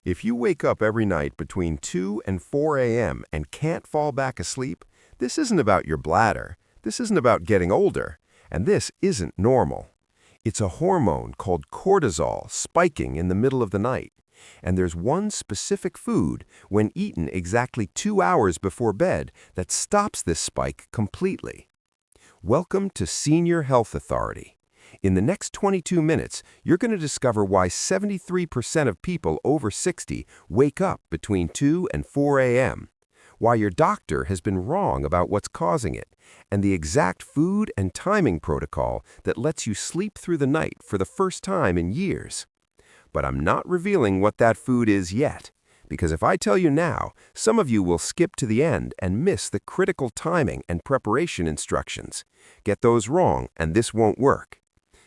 If you wake up every night between 2 and 4 a.m. and can't fall back asleep, this isn't about your bladder. This isn't about getting older. And this isn't normal. It's a hormone called cortisol spiking in the middle of the night. And there's one specific food, when eaten exactly 2 hours before bed, that stops this spike completely. Welcome to Senior Health Authority. In the next 22 minutes, you're going to discover why 73% of people over 60 wake up between 2 and 4 a.m., why your doctor has been wrong about what's causing it, and the exact food and timing protocol that lets you sleep through the night for the first time in years. But I'm not revealing what that food is yet, because if I tell you now, some of you will skip to the end and miss the critical timing and preparation instructions. Get those wrong, and this won't work.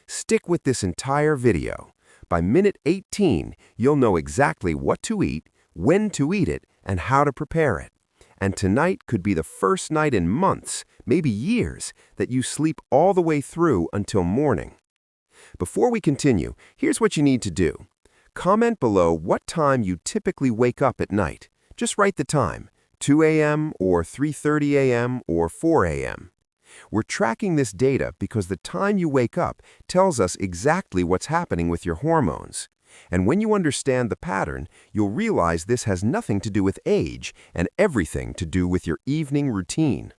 Stick with this entire video. By minute 18, you'll know exactly what to eat, when to eat it, and how to prepare it. And tonight could be the first night in months, maybe years, that you sleep all the way through until morning. Before we continue, here's what you need to do. Comment below what time you typically wake up at night. Just write the time, 2 a.m. or 3:30 a.m. or 4 a.m. We're tracking this data because the time you wake up tells us exactly what's happening with your hormones. And when you understand the pattern, you'll realize this has nothing to do with age and everything to do with your evening routine.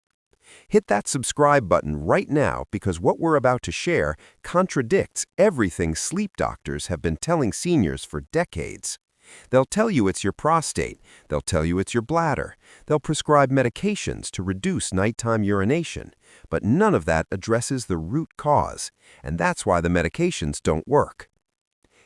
Hit that subscribe button right now because what we're about to share contradicts everything sleep doctors have been telling seniors for decades. They'll tell you it's your prostate, they'll tell you it's your bladder, they'll prescribe medications to reduce nighttime urination, but none of that addresses the root cause, and that's why the medications don't work.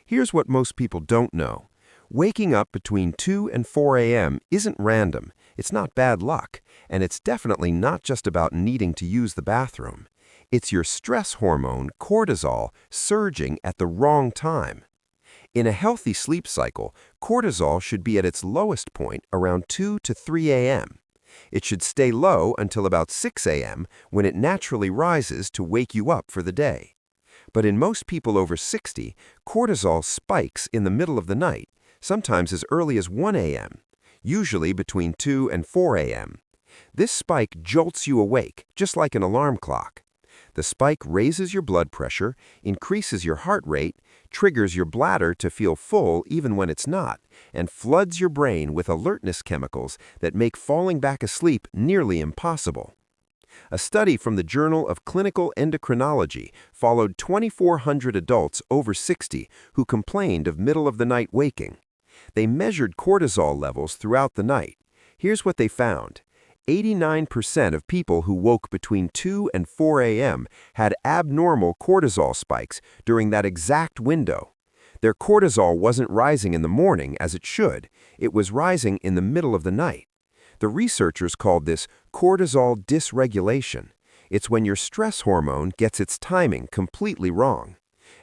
Here's what most people don't know. Waking up between 2 and 4 a.m. isn't random, it's not bad luck, and it's definitely not just about needing to use the bathroom. It's your stress hormone, cortisol, surging at the wrong time. In a healthy sleep cycle, cortisol should be at its lowest point around 2 to 3 a.m. It should stay low until about 6 a.m. when it naturally rises to wake you up for the day. But in most people over 60, cortisol spikes in the middle of the night, sometimes as early as 1 a.m., usually between 2 and 4 a.m. This spike jolts you awake, just like an alarm clock. The spike raises your blood pressure, increases your heart rate, triggers your bladder to feel full even when it's not, and floods your brain with alertness chemicals that make falling back asleep nearly impossible. A study from the Journal of Clinical Endocrinology followed 2,400 adults over 60 who complained of middle-of-the-night waking. They measured cortisol levels throughout the night. Here's what they found. 89% of people who woke between 2 and 4 a.m. had abnormal cortisol spikes during that exact window. Their cortisol wasn't rising in the morning as it should. It was rising in the middle of the night. The researchers called this cortisol dysregulation. It's when your stress hormone gets its timing completely wrong.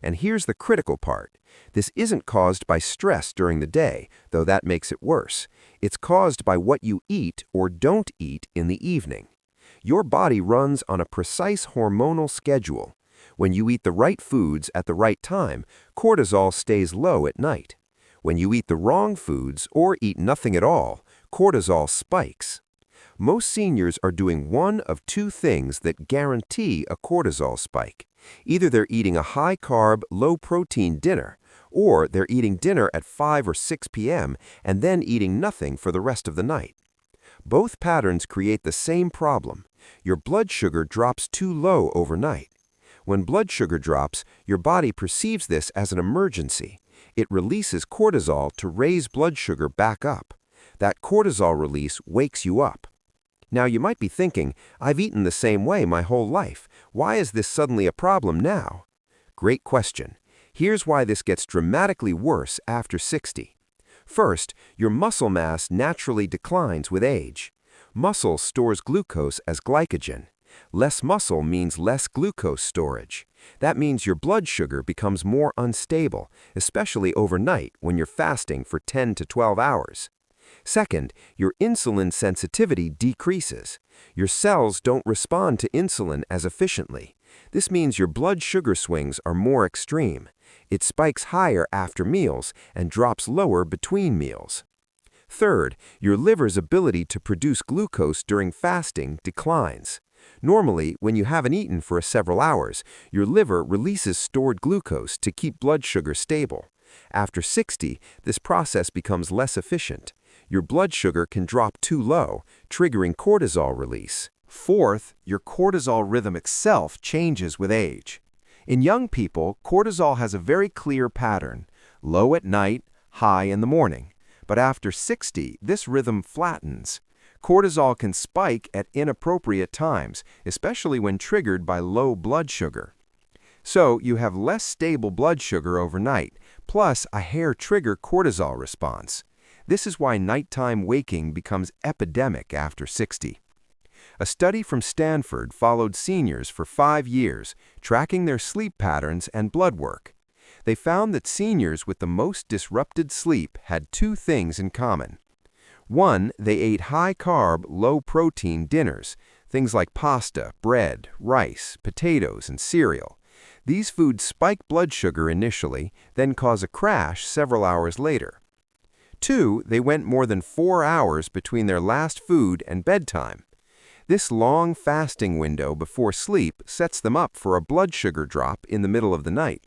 And here's the critical part. This isn't caused by stress during the day, though that makes it worse. It's caused by what you eat or don't eat in the evening. Your body runs on a precise hormonal schedule. When you eat the right foods at the right time, cortisol stays low at night. When you eat the wrong foods or eat nothing at all, cortisol spikes. Most seniors are doing one of two things that guarantee a cortisol spike. Either they're eating a high-carb, low-protein dinner, or they're eating dinner at 5 or 6 p.m. and then eating nothing for the rest of the night. Both patterns create the same problem. Your blood sugar drops too low overnight. When blood sugar drops, your body perceives this as an emergency. It releases cortisol to raise blood sugar back up. That cortisol release wakes you up. Now you might be thinking, I've eaten the same way my whole life. Why is this suddenly a problem now? Great question. Here's why this gets dramatically worse after 60. First, your muscle mass naturally declines with age. Muscle stores glucose as glycogen. Less muscle means less glucose storage. That means your blood sugar becomes more unstable, especially overnight when you're fasting for 10 to 12 hours. Second, your insulin sensitivity decreases. Your cells don't respond to insulin as efficiently. This means your blood sugar swings are more extreme. It spikes higher after meals and drops lower between meals. Third, your liver's ability to produce glucose during fasting declines. Normally, when you haven't eaten for several hours, your liver releases stored glucose to keep blood sugar stable. After 60, this process becomes less efficient. Your blood sugar can drop too low, triggering cortisol release. Fourth, your cortisol rhythm itself changes with age. In young people, cortisol has a very clear pattern: low at night, high in the morning. But after 60, this rhythm flattens. Cortisol can spike at inappropriate times, especially when triggered by low blood sugar. So you have less stable blood sugar overnight, plus a hair-trigger cortisol response. This is why nighttime waking becomes epidemic after 60. A study from Stanford followed seniors for 5 years, tracking their sleep patterns and blood work. They found that seniors with the most disrupted sleep had 2 things in common. 1, they ate high-carb, low-protein dinners, things like pasta, bread, rice, potatoes, and cereal. These foods spike blood sugar initially, then cause a crash several hours later. 2, they went more than 4 hours between their last food and bedtime. This long fasting window before sleep sets them up for a blood sugar drop in the middle of the night.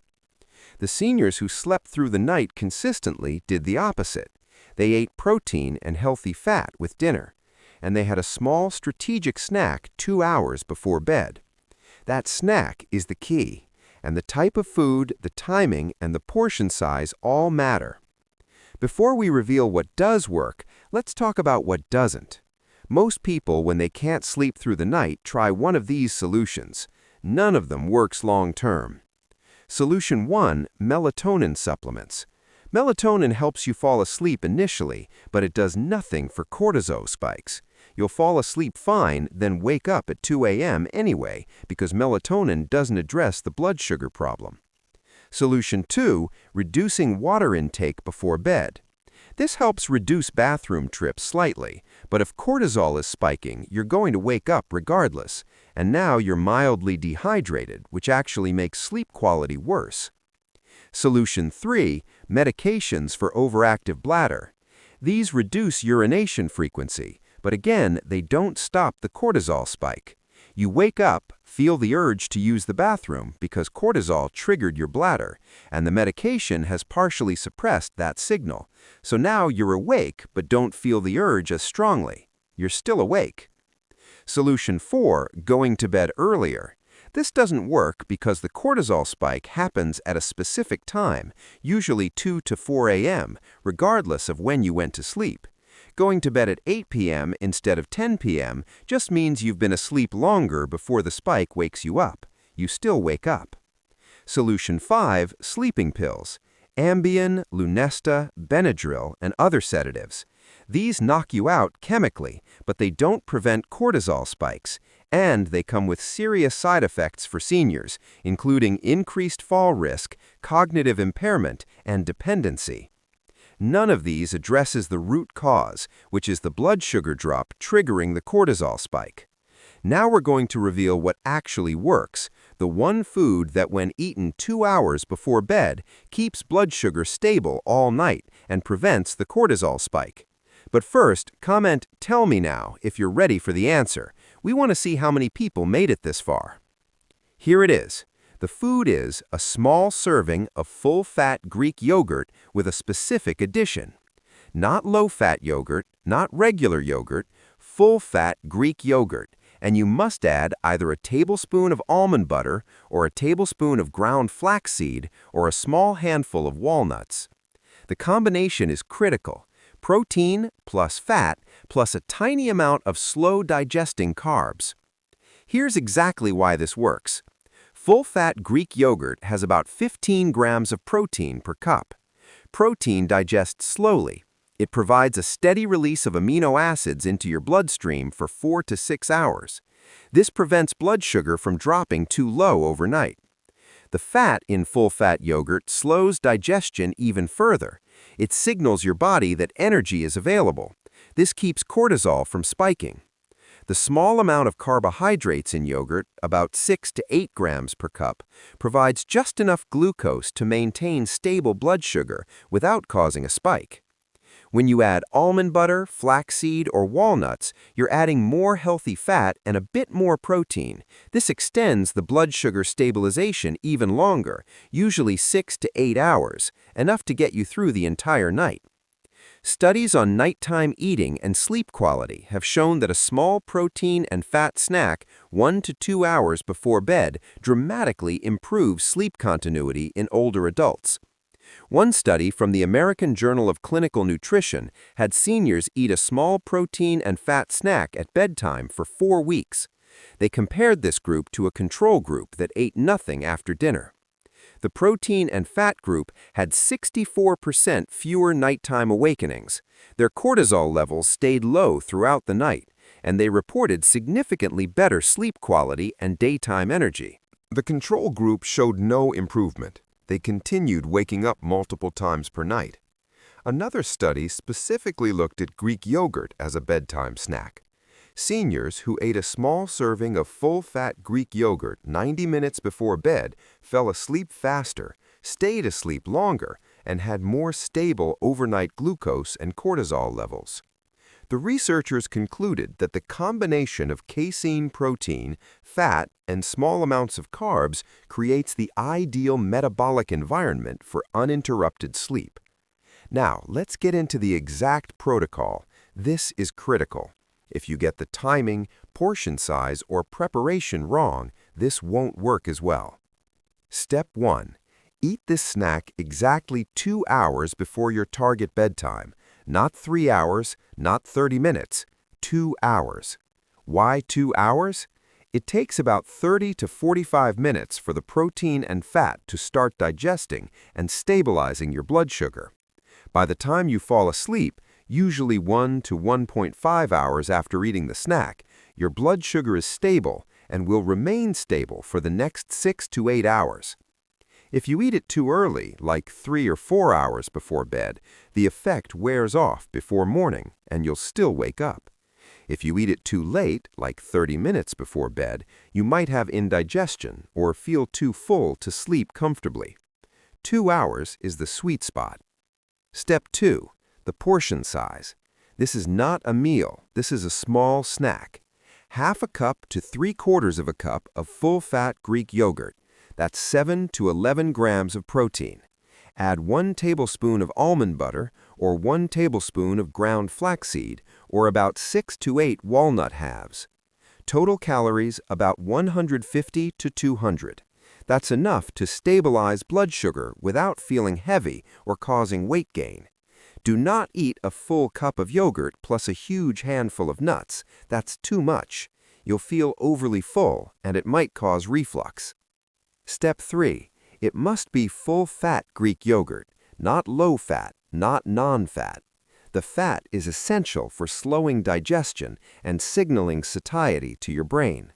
The seniors who slept through the night consistently did the opposite. They ate protein and healthy fat with dinner, and they had a small strategic snack 2 hours before bed. That snack is the key, and the type of food, the timing, and the portion size all matter. Before we reveal what does work, let's talk about what doesn't. Most people, when they can't sleep through the night, try one of these solutions. None of them works long-term. Solution 1, melatonin supplements. Melatonin helps you fall asleep initially, but it does nothing for cortisol spikes. You'll fall asleep fine, then wake up at 2 a.m. anyway, because melatonin doesn't address the blood sugar problem. Solution 2, reducing water intake before bed. This helps reduce bathroom trips slightly, but if cortisol is spiking, you're going to wake up regardless, and now you're mildly dehydrated, which actually makes sleep quality worse. Solution 3, medications for overactive bladder. These reduce urination frequency, but again, they don't stop the cortisol spike. You wake up, feel the urge to use the bathroom because cortisol triggered your bladder, and the medication has partially suppressed that signal. So now you're awake but don't feel the urge as strongly. You're still awake. Solution 4, going to bed earlier. This doesn't work because the cortisol spike happens at a specific time, usually 2 to 4 a.m., regardless of when you went to sleep. Going to bed at 8 p.m. instead of 10 p.m. just means you've been asleep longer before the spike wakes you up. You still wake up. Solution 5, sleeping pills. Ambien, Lunesta, Benadryl, and other sedatives. These knock you out chemically, but they don't prevent cortisol spikes, and they come with serious side effects for seniors, including increased fall risk, cognitive impairment, and dependency. None of these addresses the root cause, which is the blood sugar drop triggering the cortisol spike. Now we're going to reveal what actually works, the one food that when eaten 2 hours before bed keeps blood sugar stable all night and prevents the cortisol spike. But first, comment "Tell me now" if you're ready for the answer. We want to see how many people made it this far. Here it is. The food is a small serving of full-fat Greek yogurt with a specific addition. Not low-fat yogurt, not regular yogurt, full-fat Greek yogurt. And you must add either a tablespoon of almond butter or a tablespoon of ground flaxseed or a small handful of walnuts. The combination is critical. Protein plus fat plus a tiny amount of slow-digesting carbs. Here's exactly why this works. Full-fat Greek yogurt has about 15 grams of protein per cup. Protein digests slowly. It provides a steady release of amino acids into your bloodstream for 4 to 6 hours. This prevents blood sugar from dropping too low overnight. The fat in full-fat yogurt slows digestion even further. It signals your body that energy is available. This keeps cortisol from spiking. The small amount of carbohydrates in yogurt, about 6 to 8 grams per cup, provides just enough glucose to maintain stable blood sugar without causing a spike. When you add almond butter, flaxseed, or walnuts, you're adding more healthy fat and a bit more protein. This extends the blood sugar stabilization even longer, usually 6 to 8 hours, enough to get you through the entire night. Studies on nighttime eating and sleep quality have shown that a small protein and fat snack 1 to 2 hours before bed dramatically improves sleep continuity in older adults. One study from the American Journal of Clinical Nutrition had seniors eat a small protein and fat snack at bedtime for 4 weeks. They compared this group to a control group that ate nothing after dinner. The protein and fat group had 64% fewer nighttime awakenings. Their cortisol levels stayed low throughout the night, and they reported significantly better sleep quality and daytime energy. The control group showed no improvement. They continued waking up multiple times per night. Another study specifically looked at Greek yogurt as a bedtime snack. Seniors who ate a small serving of full-fat Greek yogurt 90 minutes before bed fell asleep faster, stayed asleep longer, and had more stable overnight glucose and cortisol levels. The researchers concluded that the combination of casein protein, fat, and small amounts of carbs creates the ideal metabolic environment for uninterrupted sleep. Now, let's get into the exact protocol. This is critical. If you get the timing, portion size, or preparation wrong, this won't work as well. Step 1. Eat this snack exactly 2 hours before your target bedtime. Not 3 hours, not 30 minutes, 2 hours. Why 2 hours? It takes about 30 to 45 minutes for the protein and fat to start digesting and stabilizing your blood sugar. By the time you fall asleep, usually 1 to 1.5 hours after eating the snack, your blood sugar is stable and will remain stable for the next 6 to 8 hours. If you eat it too early, like 3 or 4 hours before bed, the effect wears off before morning and you'll still wake up. If you eat it too late, like 30 minutes before bed, you might have indigestion or feel too full to sleep comfortably. 2 hours is the sweet spot. Step 2. The portion size. This is not a meal, this is a small snack. Half a cup to 3/4 of a cup of full-fat Greek yogurt. That's 7 to 11 grams of protein. Add 1 tablespoon of almond butter or 1 tablespoon of ground flaxseed or about 6 to 8 walnut halves. Total calories about 150 to 200. That's enough to stabilize blood sugar without feeling heavy or causing weight gain. Do not eat a full cup of yogurt plus a huge handful of nuts. That's too much. You'll feel overly full and it might cause reflux. Step 3. It must be full-fat Greek yogurt, not low-fat, not non-fat. The fat is essential for slowing digestion and signaling satiety to your brain.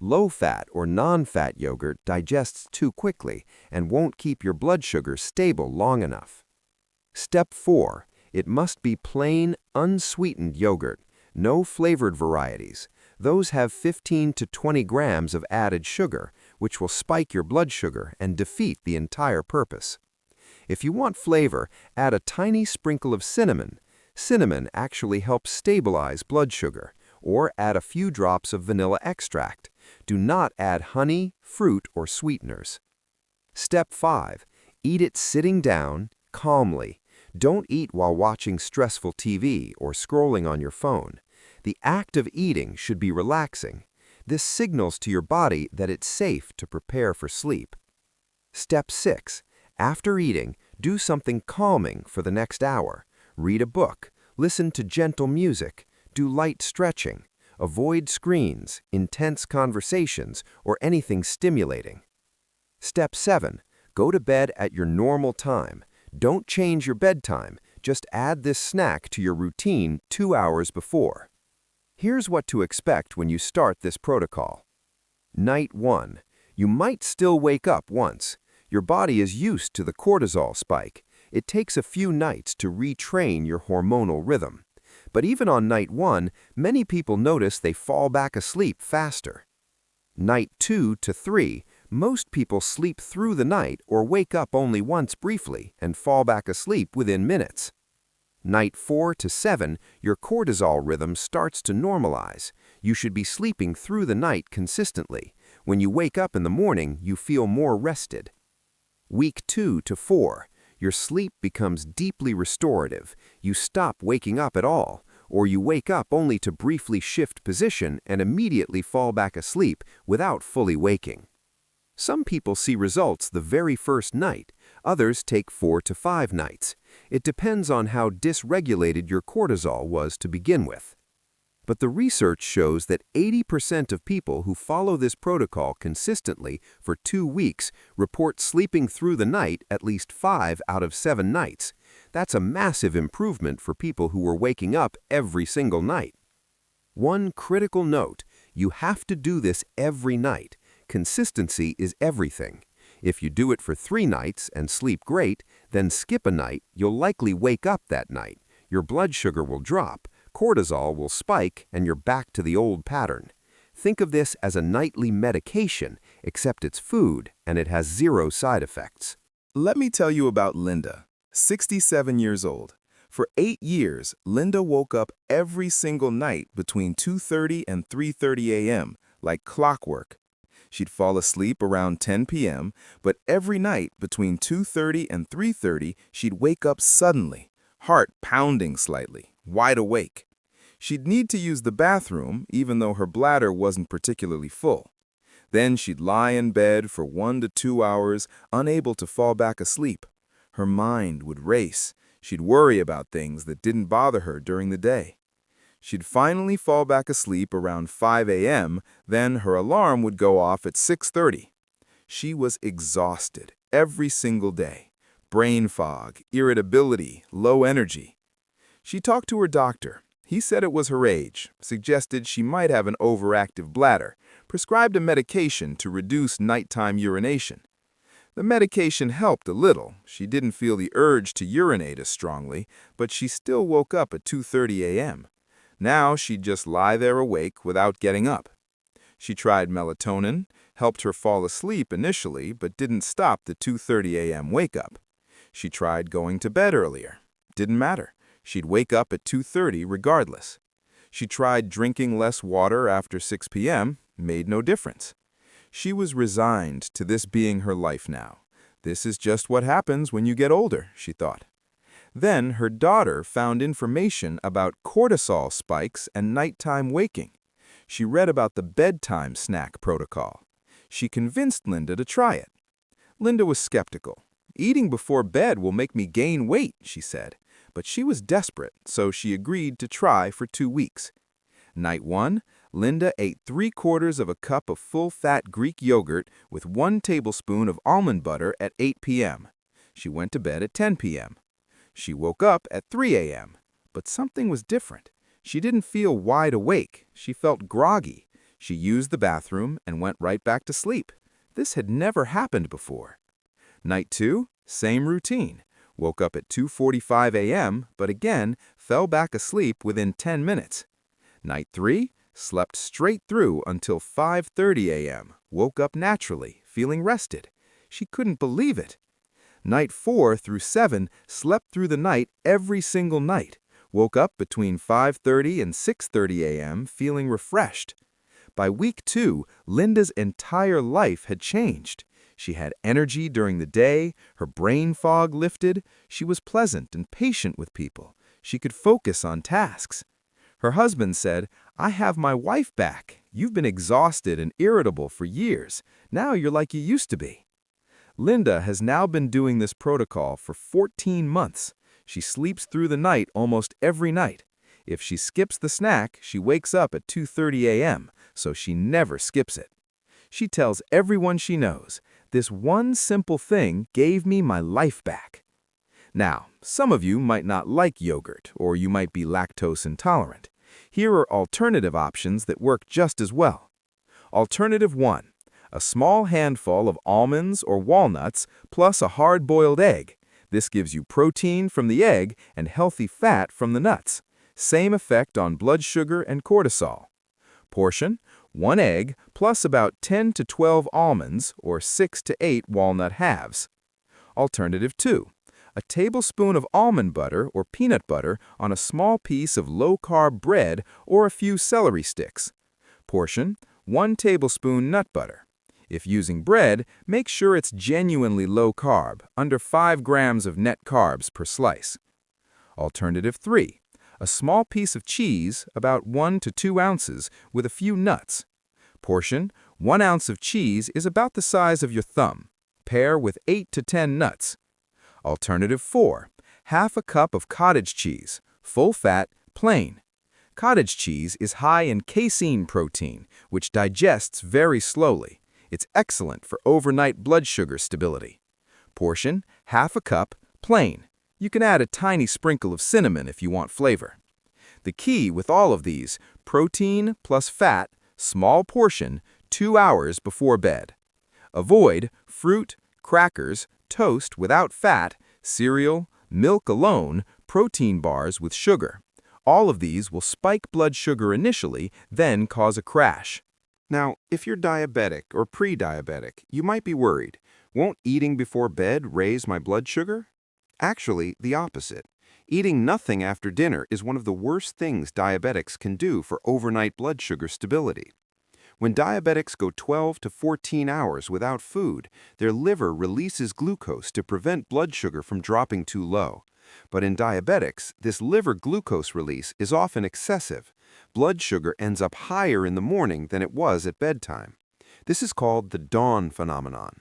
Low-fat or non-fat yogurt digests too quickly and won't keep your blood sugar stable long enough. Step 4. It must be plain, unsweetened yogurt, no flavored varieties. Those have 15 to 20 grams of added sugar, which will spike your blood sugar and defeat the entire purpose. If you want flavor, add a tiny sprinkle of cinnamon. Cinnamon actually helps stabilize blood sugar, or add a few drops of vanilla extract. Do not add honey, fruit, or sweeteners. Step 5. Eat it sitting down, calmly. Don't eat while watching stressful TV or scrolling on your phone. The act of eating should be relaxing. This signals to your body that it's safe to prepare for sleep. Step 6. After eating, do something calming for the next hour. Read a book, listen to gentle music, do light stretching. Avoid screens, intense conversations, or anything stimulating. Step 7. Go to bed at your normal time. Don't change your bedtime, just add this snack to your routine 2 hours before. Here's what to expect when you start this protocol. Night 1. You might still wake up once. Your body is used to the cortisol spike. It takes a few nights to retrain your hormonal rhythm. But even on night 1, many people notice they fall back asleep faster. Night 2 to 3, most people sleep through the night or wake up only once briefly and fall back asleep within minutes. Night 4 to 7, your cortisol rhythm starts to normalize. You should be sleeping through the night consistently. When you wake up in the morning, you feel more rested. Week 2 to 4, your sleep becomes deeply restorative. You stop waking up at all, or you wake up only to briefly shift position and immediately fall back asleep without fully waking. Some people see results the very first night, others take 4 to 5 nights. It depends on how dysregulated your cortisol was to begin with. But the research shows that 80% of people who follow this protocol consistently for 2 weeks report sleeping through the night at least 5 out of 7 nights. That's a massive improvement for people who were waking up every single night. One critical note, you have to do this every night. Consistency is everything. If you do it for 3 nights and sleep great, then skip a night, you'll likely wake up that night. Your blood sugar will drop, cortisol will spike, and you're back to the old pattern. Think of this as a nightly medication, except it's food and it has 0 side effects. Let me tell you about Linda, 67 years old. For 8 years, Linda woke up every single night between 2:30 and 3:30 a.m., like clockwork. She'd fall asleep around 10 p.m., but every night between 2:30 and 3:30, she'd wake up suddenly, heart pounding slightly, wide awake. She'd need to use the bathroom, even though her bladder wasn't particularly full. Then she'd lie in bed for 1 to 2 hours, unable to fall back asleep. Her mind would race. She'd worry about things that didn't bother her during the day. She'd finally fall back asleep around 5 a.m., then her alarm would go off at 6:30. She was exhausted every single day. Brain fog, irritability, low energy. She talked to her doctor. He said it was her age, suggested she might have an overactive bladder, prescribed a medication to reduce nighttime urination. The medication helped a little. She didn't feel the urge to urinate as strongly, but she still woke up at 2:30 a.m. Now she'd just lie there awake without getting up. She tried melatonin, helped her fall asleep initially, but didn't stop the 2:30 a.m. wake-up. She tried going to bed earlier. Didn't matter. She'd wake up at 2:30 regardless. She tried drinking less water after 6 p.m., made no difference. She was resigned to this being her life now. This is just what happens when you get older, she thought. Then her daughter found information about cortisol spikes and nighttime waking. She read about the bedtime snack protocol. She convinced Linda to try it. Linda was skeptical. "Eating before bed will make me gain weight," she said. But she was desperate, so she agreed to try for 2 weeks. Night 1, Linda ate 3/4 of a cup of full-fat Greek yogurt with 1 tablespoon of almond butter at 8 p.m. She went to bed at 10 p.m. She woke up at 3 a.m., but something was different. She didn't feel wide awake. She felt groggy. She used the bathroom and went right back to sleep. This had never happened before. Night 2, same routine. Woke up at 2:45 a.m., but again fell back asleep within 10 minutes. Night 3, slept straight through until 5:30 a.m., woke up naturally, feeling rested. She couldn't believe it. Night 4 through 7 slept through the night every single night, woke up between 5:30 and 6:30 a.m. feeling refreshed. By week 2, Linda's entire life had changed. She had energy during the day, her brain fog lifted, she was pleasant and patient with people. She could focus on tasks. Her husband said, "I have my wife back. You've been exhausted and irritable for years. Now you're like you used to be." Linda has now been doing this protocol for 14 months. She sleeps through the night almost every night. If she skips the snack, she wakes up at 2:30 a.m., so she never skips it. She tells everyone she knows, "This one simple thing gave me my life back." Now, some of you might not like yogurt, or you might be lactose intolerant. Here are alternative options that work just as well. Alternative 1. A small handful of almonds or walnuts plus a hard-boiled egg. This gives you protein from the egg and healthy fat from the nuts. Same effect on blood sugar and cortisol. Portion: 1 egg plus about 10 to 12 almonds or 6 to 8 walnut halves. Alternative 2. A tablespoon of almond butter or peanut butter on a small piece of low-carb bread or a few celery sticks. Portion: 1 tablespoon nut butter. If using bread, make sure it's genuinely low-carb, under 5 grams of net carbs per slice. Alternative 3. A small piece of cheese, about 1 to 2 ounces, with a few nuts. Portion: 1 ounce of cheese is about the size of your thumb. Pair with 8 to 10 nuts. Alternative 4. Half a cup of cottage cheese, full fat, plain. Cottage cheese is high in casein protein, which digests very slowly. It's excellent for overnight blood sugar stability. Portion: half a cup, plain. You can add a tiny sprinkle of cinnamon if you want flavor. The key with all of these: protein plus fat, small portion, 2 hours before bed. Avoid fruit, crackers, toast without fat, cereal, milk alone, protein bars with sugar. All of these will spike blood sugar initially, then cause a crash. Now, if you're diabetic or pre-diabetic, you might be worried. Won't eating before bed raise my blood sugar? Actually, the opposite. Eating nothing after dinner is one of the worst things diabetics can do for overnight blood sugar stability. When diabetics go 12 to 14 hours without food, their liver releases glucose to prevent blood sugar from dropping too low. But in diabetics, this liver glucose release is often excessive. Blood sugar ends up higher in the morning than it was at bedtime. This is called the dawn phenomenon.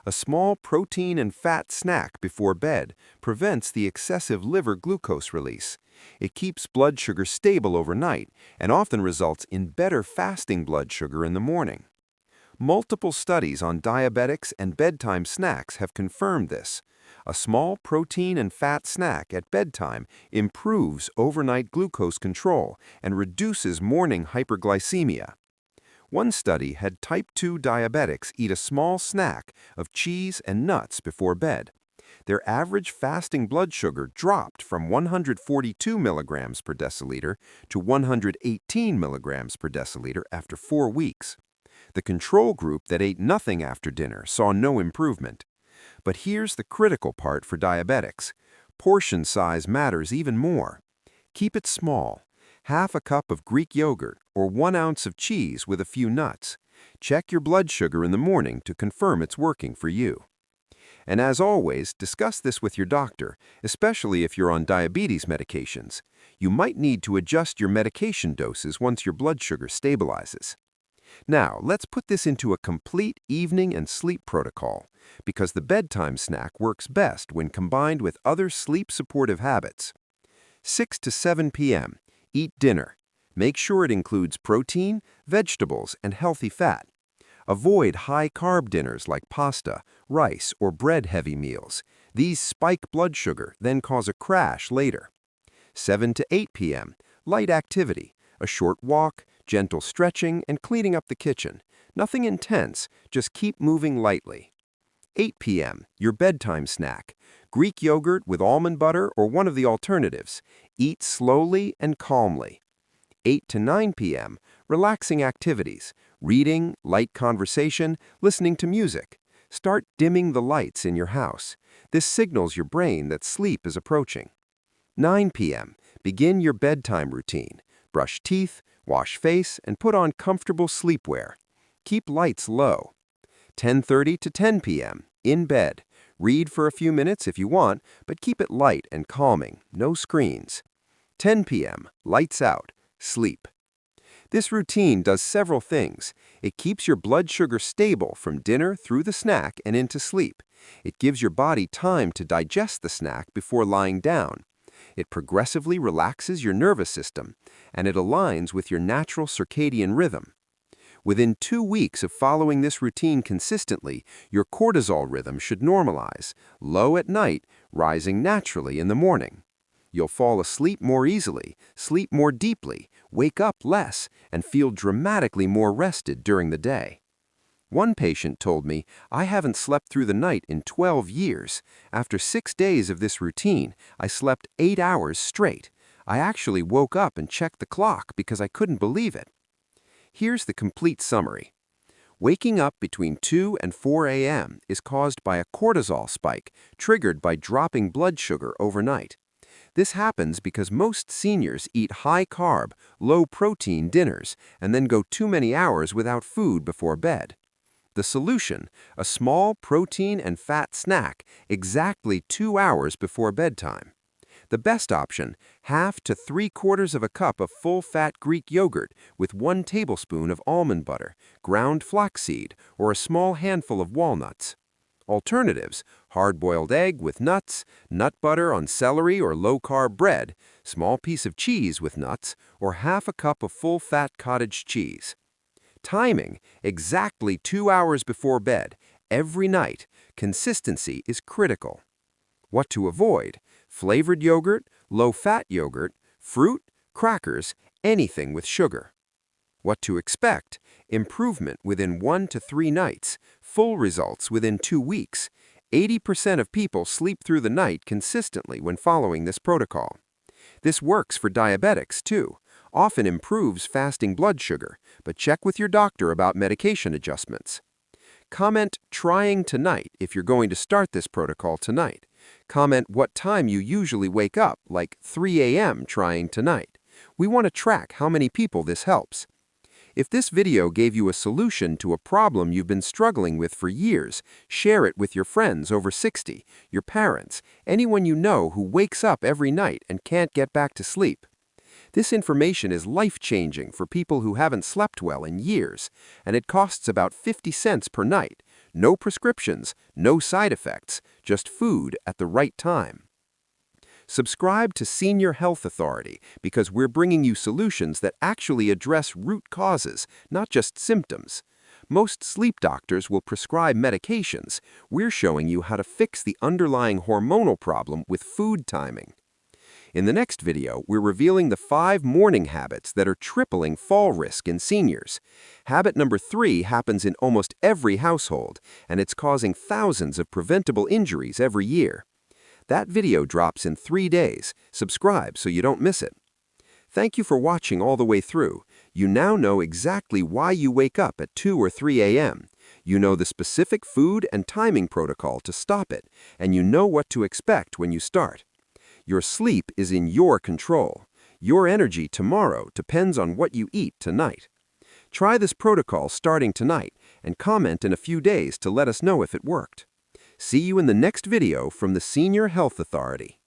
A small protein and fat snack before bed prevents the excessive liver glucose release. It keeps blood sugar stable overnight and often results in better fasting blood sugar in the morning. Multiple studies on diabetics and bedtime snacks have confirmed this. A small protein and fat snack at bedtime improves overnight glucose control and reduces morning hyperglycemia. One study had type 2 diabetics eat a small snack of cheese and nuts before bed. Their average fasting blood sugar dropped from 142 milligrams per deciliter to 118 milligrams per deciliter after 4 weeks. The control group that ate nothing after dinner saw no improvement. But here's the critical part for diabetics. Portion size matters even more. Keep it small. Half a cup of Greek yogurt or 1 ounce of cheese with a few nuts. Check your blood sugar in the morning to confirm it's working for you. And as always, discuss this with your doctor, especially if you're on diabetes medications. You might need to adjust your medication doses once your blood sugar stabilizes. Now, let's put this into a complete evening and sleep protocol, because the bedtime snack works best when combined with other sleep-supportive habits. 6 to 7 p.m. Eat dinner. Make sure it includes protein, vegetables, and healthy fat. Avoid high-carb dinners like pasta, rice, or bread-heavy meals. These spike blood sugar, then cause a crash later. 7 to 8 p.m. Light activity. A short walk, gentle stretching, and cleaning up the kitchen. Nothing intense, just keep moving lightly. 8 p.m. Your bedtime snack. Greek yogurt with almond butter or one of the alternatives. Eat slowly and calmly. 8 to 9 p.m. Relaxing activities. Reading, light conversation, listening to music. Start dimming the lights in your house. This signals your brain that sleep is approaching. 9 p.m. Begin your bedtime routine. Brush teeth, wash face, and put on comfortable sleepwear. Keep lights low. 10:30 to 10 p.m. In bed. Read for a few minutes if you want, but keep it light and calming. No screens. 10 p.m. Lights out. Sleep. This routine does several things. It keeps your blood sugar stable from dinner through the snack and into sleep. It gives your body time to digest the snack before lying down. It progressively relaxes your nervous system, and it aligns with your natural circadian rhythm. Within 2 weeks of following this routine consistently, your cortisol rhythm should normalize, low at night, rising naturally in the morning. You'll fall asleep more easily, sleep more deeply, wake up less, and feel dramatically more rested during the day. One patient told me, "I haven't slept through the night in 12 years. After 6 days of this routine, I slept 8 hours straight. I actually woke up and checked the clock because I couldn't believe it. Here's the complete summary. Waking up between 2 and 4 a.m. is caused by a cortisol spike triggered by dropping blood sugar overnight. This happens because most seniors eat high-carb, low-protein dinners and then go too many hours without food before bed. The solution, a small protein and fat snack exactly 2 hours before bedtime. The best option, half to 3/4 of a cup of full-fat Greek yogurt with 1 tablespoon of almond butter, ground flaxseed, or a small handful of walnuts. Alternatives, hard-boiled egg with nuts, nut butter on celery or low-carb bread, small piece of cheese with nuts, or half a cup of full-fat cottage cheese. Timing, exactly 2 hours before bed, every night. Consistency is critical. What to avoid? Flavored yogurt, low-fat yogurt, fruit, crackers, anything with sugar. What to expect? Improvement within 1 to 3 nights, full results within 2 weeks. 80% of people sleep through the night consistently when following this protocol. This works for diabetics too, often improves fasting blood sugar, but check with your doctor about medication adjustments. Comment "trying tonight" if you're going to start this protocol tonight. Comment what time you usually wake up, like 3 a.m. trying tonight. We want to track how many people this helps. If this video gave you a solution to a problem you've been struggling with for years, share it with your friends over 60, your parents, anyone you know who wakes up every night and can't get back to sleep. This information is life-changing for people who haven't slept well in years, and it costs about 50 cents per night. No prescriptions, no side effects, just food at the right time. Subscribe to Senior Health Authority because we're bringing you solutions that actually address root causes, not just symptoms. Most sleep doctors will prescribe medications. We're showing you how to fix the underlying hormonal problem with food timing. In the next video, we're revealing the 5 morning habits that are tripling fall risk in seniors. Habit number 3 happens in almost every household, and it's causing thousands of preventable injuries every year. That video drops in 3 days. Subscribe so you don't miss it. Thank you for watching all the way through. You now know exactly why you wake up at 2 or 3 a.m. You know the specific food and timing protocol to stop it, and you know what to expect when you start. Your sleep is in your control. Your energy tomorrow depends on what you eat tonight. Try this protocol starting tonight and comment in a few days to let us know if it worked. See you in the next video from the Senior Health Authority.